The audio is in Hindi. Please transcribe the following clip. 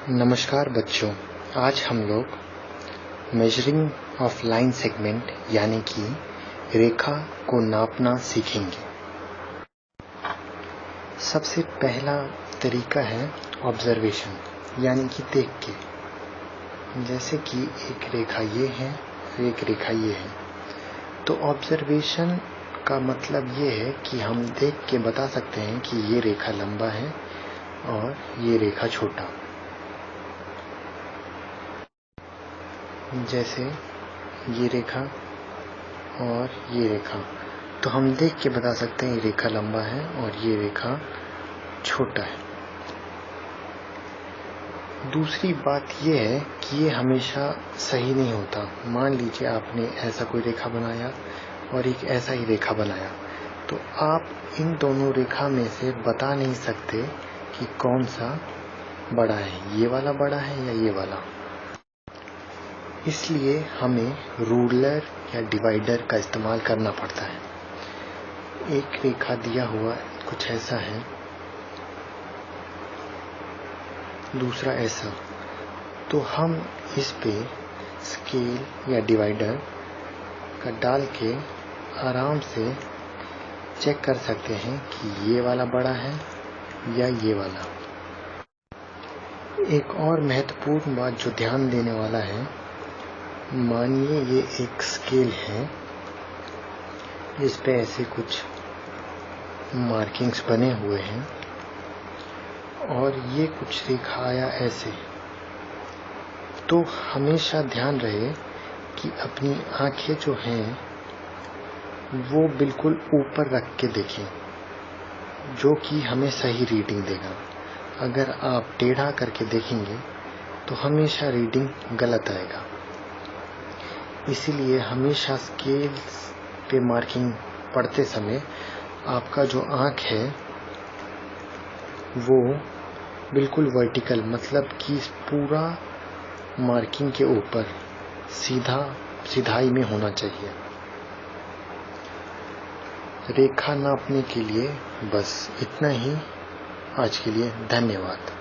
नमस्कार बच्चों, आज हम लोग मेजरिंग ऑफ लाइन सेगमेंट यानी कि रेखा को नापना सीखेंगे। सबसे पहला तरीका है ऑब्जर्वेशन यानी कि देख के। जैसे कि एक रेखा ये है, एक रेखा ये है, तो ऑब्जर्वेशन का मतलब ये है कि हम देख के बता सकते हैं कि ये रेखा लंबा है और ये रेखा छोटा। जैसे ये रेखा और ये रेखा, तो हम देख के बता सकते हैं ये रेखा लंबा है और ये रेखा छोटा है। दूसरी बात ये है कि ये हमेशा सही नहीं होता। मान लीजिए आपने ऐसा कोई रेखा बनाया और एक ऐसा ही रेखा बनाया, तो आप इन दोनों रेखा में से बता नहीं सकते कि कौन सा बड़ा है, ये वाला बड़ा है या ये वाला। इसलिए हमें रूलर या डिवाइडर का इस्तेमाल करना पड़ता है। एक रेखा दिया हुआ कुछ ऐसा है, दूसरा ऐसा, तो हम इस पे स्केल या डिवाइडर का डाल के आराम से चेक कर सकते हैं कि ये वाला बड़ा है या ये वाला। एक और महत्वपूर्ण बात जो ध्यान देने वाला है, मानिए ये एक स्केल है, इस पे ऐसे कुछ मार्किंग्स बने हुए हैं और ये कुछ रेखाएं ऐसे, तो हमेशा ध्यान रहे कि अपनी आंखें जो हैं वो बिल्कुल ऊपर रख के देखें, जो कि हमें सही रीडिंग देगा। अगर आप टेढ़ा करके देखेंगे तो हमेशा रीडिंग गलत आएगा। इसीलिए हमेशा स्केल पे मार्किंग पढ़ते समय आपका जो आँख है वो बिल्कुल वर्टिकल, मतलब कि पूरा मार्किंग के ऊपर सीधाई में होना चाहिए। रेखा नापने के लिए बस इतना ही। आज के लिए धन्यवाद।